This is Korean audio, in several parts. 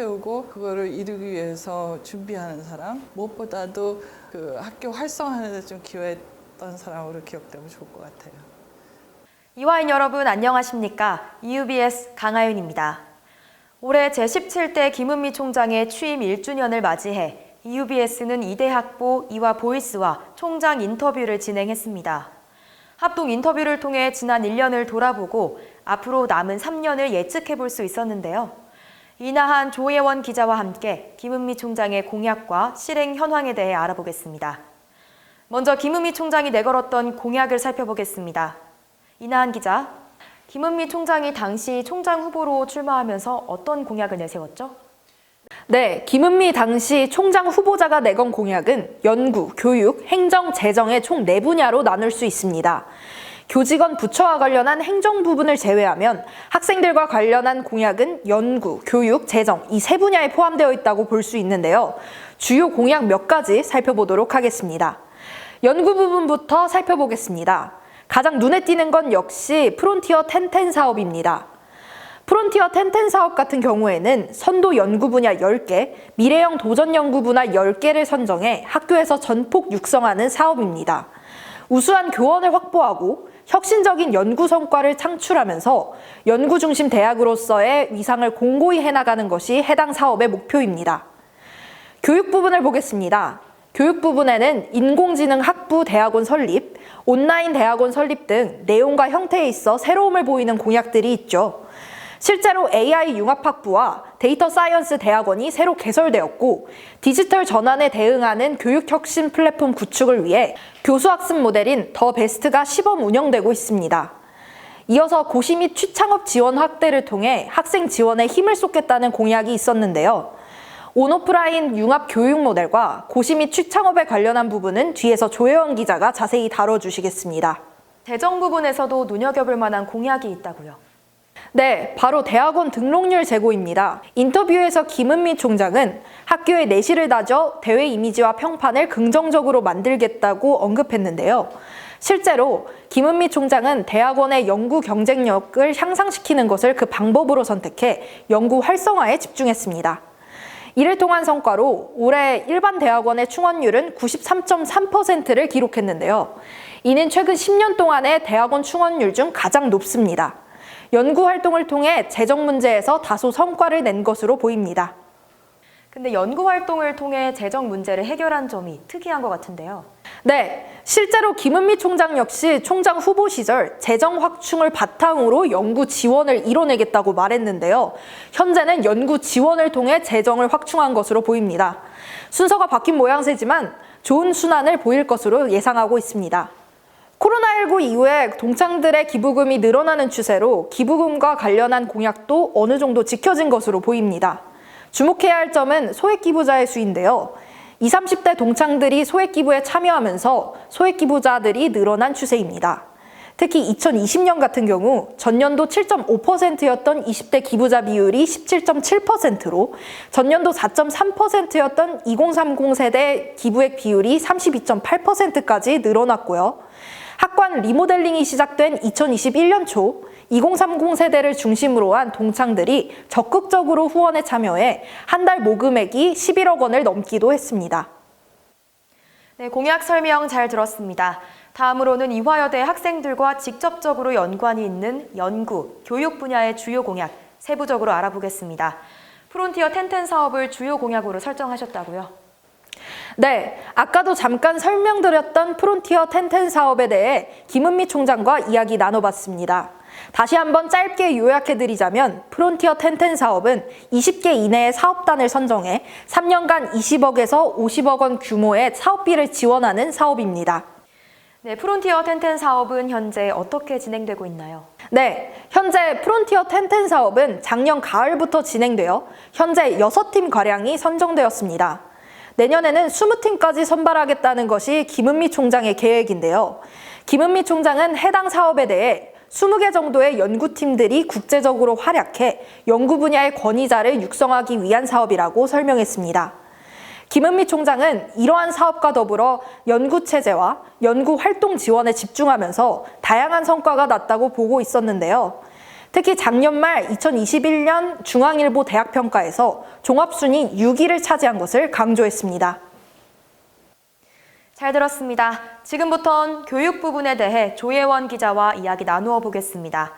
세우고 그거를 이루기 위해서 준비하는 사람, 무엇보다도 그 학교 활성화하는 데 좀 기여했던 사람으로 기억되면 좋을 것 같아요. 이화인 여러분 안녕하십니까? EUBS 강하윤입니다. 올해 제17대 김은미 총장의 취임 1주년을 맞이해 EUBS는 이대 학부 이화 보이스와 총장 인터뷰를 진행했습니다. 합동 인터뷰를 통해 지난 1년을 돌아보고 앞으로 남은 3년을 예측해 볼 수 있었는데요. 이나한 조예원 기자와 함께 김은미 총장의 공약과 실행 현황에 대해 알아보겠습니다. 먼저 김은미 총장이 내걸었던 공약을 살펴보겠습니다. 이나한 기자, 김은미 총장이 당시 총장 후보로 출마하면서 어떤 공약을 내세웠죠? 네, 김은미 당시 총장 후보자가 내건 공약은 연구, 교육, 행정, 재정의 총 4분야로 나눌 수 있습니다. 교직원 부처와 관련한 행정 부분을 제외하면 학생들과 관련한 공약은 연구, 교육, 재정 이 3분야에 포함되어 있다고 볼 수 있는데요. 주요 공약 몇 가지 살펴보도록 하겠습니다. 연구 부분부터 살펴보겠습니다. 가장 눈에 띄는 건 역시 프론티어 1010 사업입니다. 프론티어 1010 사업 같은 경우에는 선도 연구 분야 10개, 미래형 도전 연구 분야 10개를 선정해 학교에서 전폭 육성하는 사업입니다. 우수한 교원을 확보하고 혁신적인 연구 성과를 창출하면서 연구 중심 대학으로서의 위상을 공고히 해나가는 것이 해당 사업의 목표입니다. 교육 부분을 보겠습니다. 교육 부분에는 인공지능 학부 대학원 설립, 온라인 대학원 설립 등 내용과 형태에 있어 새로움을 보이는 공약들이 있죠. 실제로 AI 융합학부와 데이터 사이언스 대학원이 새로 개설되었고 디지털 전환에 대응하는 교육혁신 플랫폼 구축을 위해 교수학습 모델인 더 베스트가 시범 운영되고 있습니다. 이어서 고시 및 취창업 지원 확대를 통해 학생 지원에 힘을 쏟겠다는 공약이 있었는데요. 온오프라인 융합 교육 모델과 고시 및 취창업에 관련한 부분은 뒤에서 조혜원 기자가 자세히 다뤄주시겠습니다. 재정 부분에서도 눈여겨볼 만한 공약이 있다고요. 네, 바로 대학원 등록률 제고입니다. 인터뷰에서 김은미 총장은 학교의 내실을 다져 대외 이미지와 평판을 긍정적으로 만들겠다고 언급했는데요. 실제로 김은미 총장은 대학원의 연구 경쟁력을 향상시키는 것을 그 방법으로 선택해 연구 활성화에 집중했습니다. 이를 통한 성과로 올해 일반 대학원의 충원율은 93.3%를 기록했는데요. 이는 최근 10년 동안의 대학원 충원율 중 가장 높습니다. 연구 활동을 통해 재정 문제에서 다소 성과를 낸 것으로 보입니다. 근데 연구 활동을 통해 재정 문제를 해결한 점이 특이한 것 같은데요. 네, 실제로 김은미 총장 역시 총장 후보 시절 재정 확충을 바탕으로 연구 지원을 이뤄내겠다고 말했는데요. 현재는 연구 지원을 통해 재정을 확충한 것으로 보입니다. 순서가 바뀐 모양새지만 좋은 순환을 보일 것으로 예상하고 있습니다. 코로나19 이후에 동창들의 기부금이 늘어나는 추세로 기부금과 관련한 공약도 어느 정도 지켜진 것으로 보입니다. 주목해야 할 점은 소액 기부자의 수인데요. 20, 30대 동창들이 소액 기부에 참여하면서 소액 기부자들이 늘어난 추세입니다. 특히 2020년 같은 경우 전년도 7.5%였던 20대 기부자 비율이 17.7%로 전년도 4.3%였던 2030 세대 기부액 비율이 32.8%까지 늘어났고요. 학관 리모델링이 시작된 2021년 초 2030 세대를 중심으로 한 동창들이 적극적으로 후원에 참여해 한 달 모금액이 11억 원을 넘기도 했습니다. 네, 공약 설명 잘 들었습니다. 다음으로는 이화여대 학생들과 직접적으로 연관이 있는 연구, 교육 분야의 주요 공약 세부적으로 알아보겠습니다. 프론티어 1010 사업을 주요 공약으로 설정하셨다고요? 네, 아까도 잠깐 설명드렸던 프론티어 1010 사업에 대해 김은미 총장과 이야기 나눠봤습니다. 다시 한번 짧게 요약해드리자면 프론티어 1010 사업은 20개 이내의 사업단을 선정해 3년간 20억에서 50억 원 규모의 사업비를 지원하는 사업입니다. 네, 프론티어 1010 사업은 현재 어떻게 진행되고 있나요? 네, 현재 프론티어 1010 사업은 작년 가을부터 진행되어 현재 6팀가량이 선정되었습니다. 내년에는 20팀까지 선발하겠다는 것이 김은미 총장의 계획인데요. 김은미 총장은 해당 사업에 대해 20개 정도의 연구팀들이 국제적으로 활약해 연구 분야의 권위자를 육성하기 위한 사업이라고 설명했습니다. 김은미 총장은 이러한 사업과 더불어 연구체제와 연구활동 지원에 집중하면서 다양한 성과가 났다고 보고 있었는데요. 특히 작년 말 2021년 중앙일보 대학평가에서 종합순위 6위를 차지한 것을 강조했습니다. 잘 들었습니다. 지금부턴 교육 부분에 대해 조예원 기자와 이야기 나누어 보겠습니다.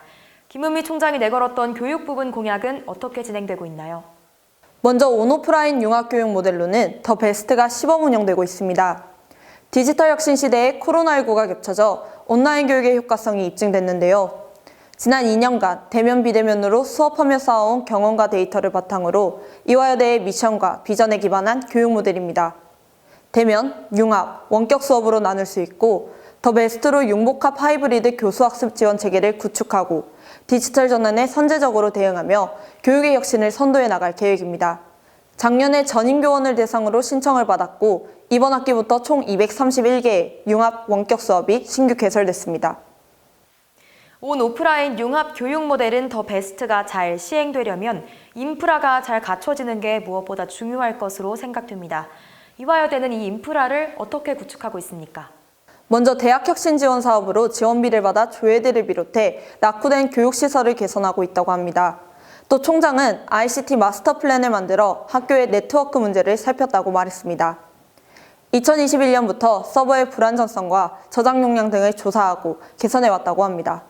김은미 총장이 내걸었던 교육 부분 공약은 어떻게 진행되고 있나요? 먼저 온오프라인 융합교육 모델로는 더 베스트가 시범 운영되고 있습니다. 디지털 혁신 시대에 코로나19가 겹쳐져 온라인 교육의 효과성이 입증됐는데요. 지난 2년간 대면 비대면으로 수업하며 쌓아온 경험과 데이터를 바탕으로 이화여대의 미션과 비전에 기반한 교육 모델입니다. 대면, 융합, 원격 수업으로 나눌 수 있고 더 베스트로 융복합 하이브리드 교수학습 지원 체계를 구축하고 디지털 전환에 선제적으로 대응하며 교육의 혁신을 선도해 나갈 계획입니다. 작년에 전인교원을 대상으로 신청을 받았고 이번 학기부터 총 231개의 융합 원격 수업이 신규 개설됐습니다. 온 오프라인 융합 교육 모델은 더 베스트가 잘 시행되려면 인프라가 잘 갖춰지는 게 무엇보다 중요할 것으로 생각됩니다. 이화여대는 이 인프라를 어떻게 구축하고 있습니까? 먼저 대학혁신 지원 사업으로 지원비를 받아 조예대를 비롯해 낙후된 교육시설을 개선하고 있다고 합니다. 또 총장은 ICT 마스터 플랜을 만들어 학교의 네트워크 문제를 살폈다고 말했습니다. 2021년부터 서버의 불안전성과 저장 용량 등을 조사하고 개선해왔다고 합니다.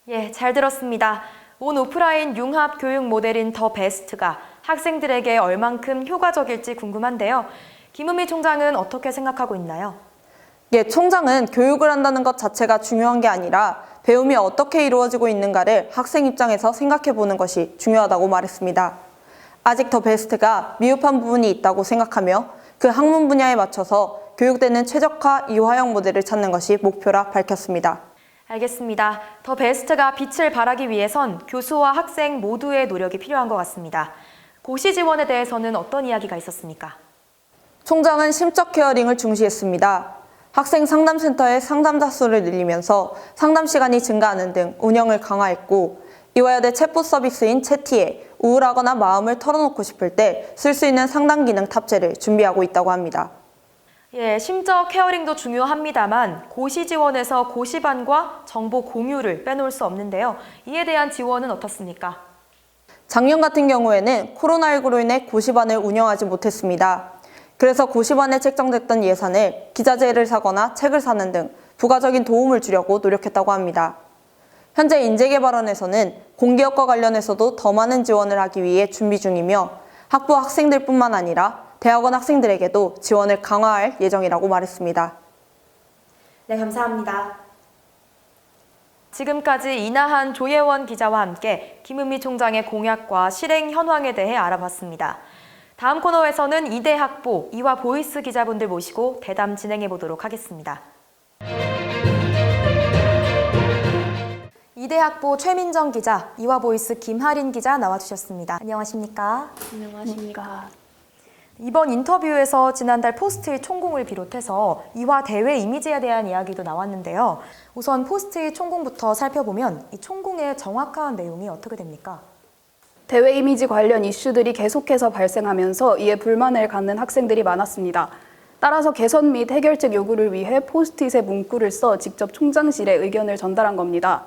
예, 잘 들었습니다. 온 오프라인 융합 교육 모델인 더 베스트가 학생들에게 얼만큼 효과적일지 궁금한데요. 김은미 총장은 어떻게 생각하고 있나요? 예, 총장은 교육을 한다는 것 자체가 중요한 게 아니라 배움이 어떻게 이루어지고 있는가를 학생 입장에서 생각해 보는 것이 중요하다고 말했습니다. 아직 더 베스트가 미흡한 부분이 있다고 생각하며 그 학문 분야에 맞춰서 교육되는 최적화 이화형 모델을 찾는 것이 목표라 밝혔습니다. 알겠습니다. 더 베스트가 빛을 발하기 위해선 교수와 학생 모두의 노력이 필요한 것 같습니다. 고시 지원에 대해서는 어떤 이야기가 있었습니까? 총장은 심적 케어링을 중시했습니다. 학생 상담센터의 상담자 수를 늘리면서 상담 시간이 증가하는 등 운영을 강화했고 이화여대 챗봇 서비스인 채티에 우울하거나 마음을 털어놓고 싶을 때 쓸 수 있는 상담 기능 탑재를 준비하고 있다고 합니다. 예, 심적 케어링도 중요합니다만 고시 지원에서 고시반과 정보 공유를 빼놓을 수 없는데요. 이에 대한 지원은 어떻습니까? 작년 같은 경우에는 코로나19로 인해 고시반을 운영하지 못했습니다. 그래서 고시반에 책정됐던 예산을 기자재를 사거나 책을 사는 등 부가적인 도움을 주려고 노력했다고 합니다. 현재 인재개발원에서는 공기업과 관련해서도 더 많은 지원을 하기 위해 준비 중이며 학부 학생들뿐만 아니라 대학원 학생들에게도 지원을 강화할 예정이라고 말했습니다. 네, 감사합니다. 지금까지 이나한 조예원 기자와 함께 김은미 총장의 공약과 실행 현황에 대해 알아봤습니다. 다음 코너에서는 이대 학보, 이화 보이스 기자분들 모시고 대담 진행해 보도록 하겠습니다. 이대 학보 최민정 기자, 이화 보이스 김하린 기자 나와주셨습니다. 안녕하십니까? 안녕하십니까. 이번 인터뷰에서 지난달 포스트잇 총공을 비롯해서 이화 대회 이미지에 대한 이야기도 나왔는데요. 우선 포스트잇 총공부터 살펴보면 이 총공의 정확한 내용이 어떻게 됩니까? 대외 이미지 관련 이슈들이 계속해서 발생하면서 이에 불만을 갖는 학생들이 많았습니다. 따라서 개선 및 해결책 요구를 위해 포스트잇에 문구를 써 직접 총장실에 의견을 전달한 겁니다.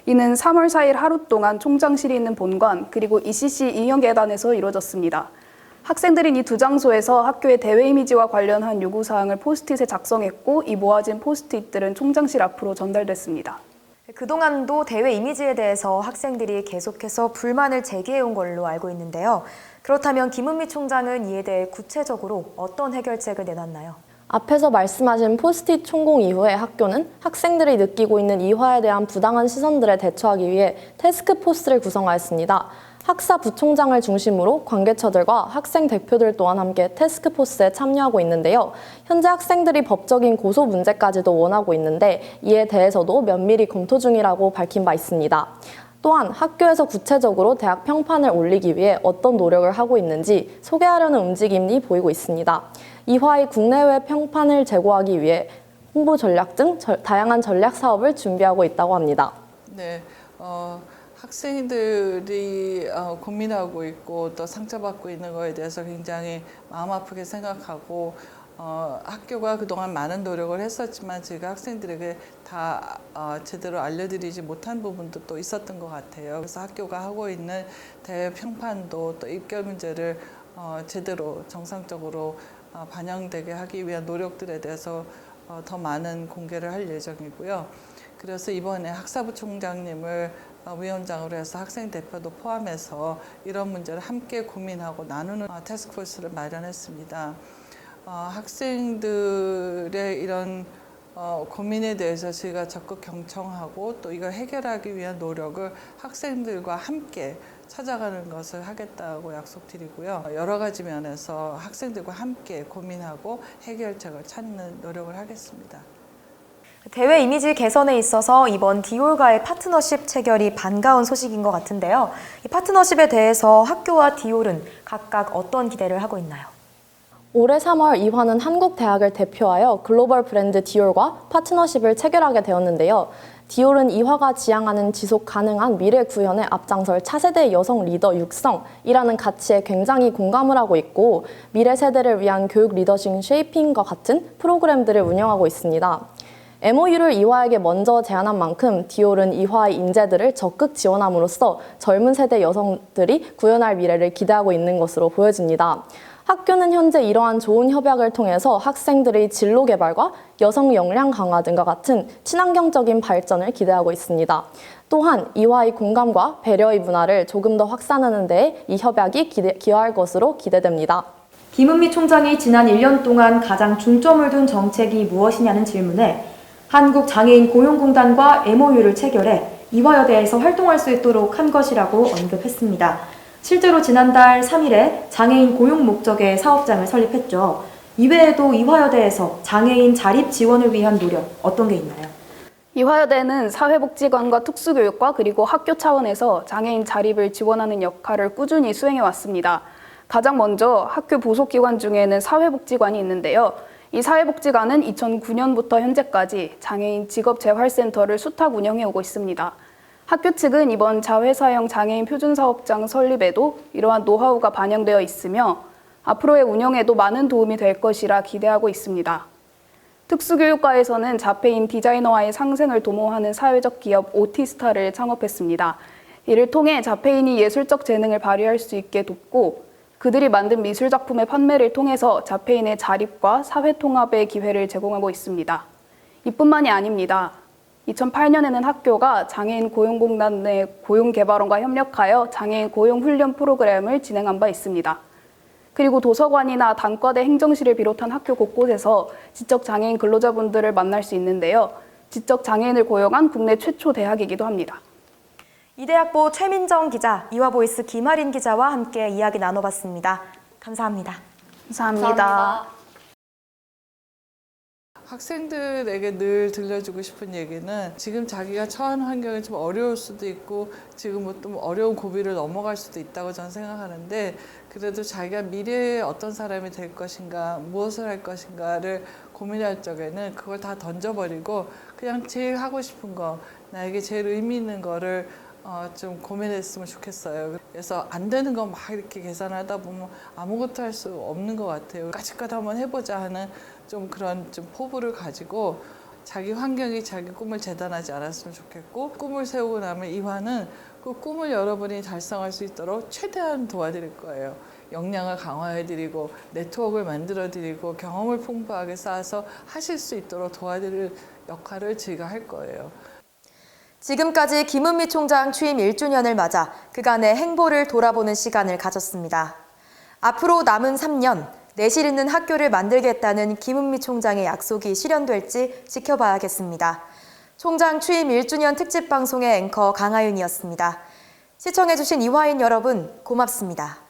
이는 3월 4일 하루 동안 총장실이 있는 본관 그리고 ECC 인형계단에서 이루어졌습니다. 학생들은 이 두 장소에서 학교의 대외 이미지와 관련한 요구사항을 포스트잇에 작성했고 이 모아진 포스트잇들은 총장실 앞으로 전달됐습니다. 그동안도 대외 이미지에 대해서 학생들이 계속해서 불만을 제기해온 걸로 알고 있는데요. 그렇다면 김은미 총장은 이에 대해 구체적으로 어떤 해결책을 내놨나요? 앞에서 말씀하신 포스트잇 총공 이후에 학교는 학생들이 느끼고 있는 이화에 대한 부당한 시선들에 대처하기 위해 태스크포스를 구성하였습니다. 학사 부총장을 중심으로 관계처들과 학생 대표들 또한 함께 태스크포스에 참여하고 있는데요. 현재 학생들이 법적인 고소 문제까지도 원하고 있는데 이에 대해서도 면밀히 검토 중이라고 밝힌 바 있습니다. 또한 학교에서 구체적으로 대학 평판을 올리기 위해 어떤 노력을 하고 있는지 소개하려는 움직임이 보이고 있습니다. 이화의 국내외 평판을 제고하기 위해 홍보 전략 등 다양한 전략 사업을 준비하고 있다고 합니다. 네, 학생들이 고민하고 있고 또 상처받고 있는 거에 대해서 굉장히 마음 아프게 생각하고 학교가 그동안 많은 노력을 했었지만 저희가 학생들에게 다 제대로 알려드리지 못한 부분도 또 있었던 것 같아요. 그래서 학교가 하고 있는 대외 평판도 또 입결 문제를 제대로 정상적으로 반영되게 하기 위한 노력들에 대해서 더 많은 공개를 할 예정이고요. 그래서 이번에 학사부 총장님을 위원장으로 해서 학생 대표도 포함해서 이런 문제를 함께 고민하고 나누는 태스크포스를 마련했습니다. 학생들의 이런 고민에 대해서 저희가 적극 경청하고 또 이걸 해결하기 위한 노력을 학생들과 함께 찾아가는 것을 하겠다고 약속드리고요. 여러 가지 면에서 학생들과 함께 고민하고 해결책을 찾는 노력을 하겠습니다. 대외 이미지 개선에 있어서 이번 디올과의 파트너십 체결이 반가운 소식인 것 같은데요. 이 파트너십에 대해서 학교와 디올은 각각 어떤 기대를 하고 있나요? 올해 3월 이화는 한국 대학을 대표하여 글로벌 브랜드 디올과 파트너십을 체결하게 되었는데요. 디올은 이화가 지향하는 지속 가능한 미래 구현에 앞장설 차세대 여성 리더 육성이라는 가치에 굉장히 공감을 하고 있고 미래 세대를 위한 교육 리더십 쉐이핑과 같은 프로그램들을 운영하고 있습니다. MOU를 이화에게 먼저 제안한 만큼 디올은 이화의 인재들을 적극 지원함으로써 젊은 세대 여성들이 구현할 미래를 기대하고 있는 것으로 보여집니다. 학교는 현재 이러한 좋은 협약을 통해서 학생들의 진로 개발과 여성 역량 강화 등과 같은 친환경적인 발전을 기대하고 있습니다. 또한 이화의 공감과 배려의 문화를 조금 더 확산하는 데에 이 협약이 기여할 것으로 기대됩니다. 김은미 총장이 지난 1년 동안 가장 중점을 둔 정책이 무엇이냐는 질문에 한국장애인 고용공단과 MOU를 체결해 이화여대에서 활동할 수 있도록 한 것이라고 언급했습니다. 실제로 지난달 3일에 장애인 고용 목적의 사업장을 설립했죠. 이외에도 이화여대에서 장애인 자립 지원을 위한 노력 어떤 게 있나요? 이화여대는 사회복지관과 특수교육과 그리고 학교 차원에서 장애인 자립을 지원하는 역할을 꾸준히 수행해 왔습니다. 가장 먼저 학교 부속기관 중에는 사회복지관이 있는데요. 이 사회복지관은 2009년부터 현재까지 장애인 직업재활센터를 수탁 운영해 오고 있습니다. 학교 측은 이번 자회사형 장애인 표준사업장 설립에도 이러한 노하우가 반영되어 있으며 앞으로의 운영에도 많은 도움이 될 것이라 기대하고 있습니다. 특수교육과에서는 자폐인 디자이너와의 상생을 도모하는 사회적 기업 오티스타를 창업했습니다. 이를 통해 자폐인이 예술적 재능을 발휘할 수 있게 돕고 그들이 만든 미술작품의 판매를 통해서 자폐인의 자립과 사회통합의 기회를 제공하고 있습니다. 이뿐만이 아닙니다. 2008년에는 학교가 장애인 고용공단 내 고용개발원과 협력하여 장애인 고용훈련 프로그램을 진행한 바 있습니다. 그리고 도서관이나 단과대 행정실을 비롯한 학교 곳곳에서 지적장애인 근로자분들을 만날 수 있는데요. 지적장애인을 고용한 국내 최초 대학이기도 합니다. 이대학보 최민정 기자, 이화보이스 김아린 기자와 함께 이야기 나눠봤습니다. 감사합니다. 감사합니다. 학생들에게 늘 들려주고 싶은 얘기는 지금 자기가 처한 환경이 좀 어려울 수도 있고 지금 뭐 좀 어려운 고비를 넘어갈 수도 있다고 저는 생각하는데 그래도 자기가 미래에 어떤 사람이 될 것인가 무엇을 할 것인가를 고민할 적에는 그걸 다 던져버리고 그냥 제일 하고 싶은 거 나에게 제일 의미 있는 거를 좀 고민했으면 좋겠어요. 그래서 안 되는 거 막 이렇게 계산하다 보면 아무것도 할 수 없는 것 같아요. 까짓것 한번 해보자 하는 좀 그런 좀 포부를 가지고 자기 환경이 자기 꿈을 재단하지 않았으면 좋겠고 꿈을 세우고 나면 이화는 그 꿈을 여러분이 달성할 수 있도록 최대한 도와드릴 거예요. 역량을 강화해드리고 네트워크를 만들어드리고 경험을 풍부하게 쌓아서 하실 수 있도록 도와드릴 역할을 저희가 할 거예요. 지금까지 김은미 총장 취임 1주년을 맞아 그간의 행보를 돌아보는 시간을 가졌습니다. 앞으로 남은 3년 내실 있는 학교를 만들겠다는 김은미 총장의 약속이 실현될지 지켜봐야겠습니다. 총장 취임 1주년 특집 방송의 앵커 강하윤이었습니다. 시청해주신 이화인 여러분 고맙습니다.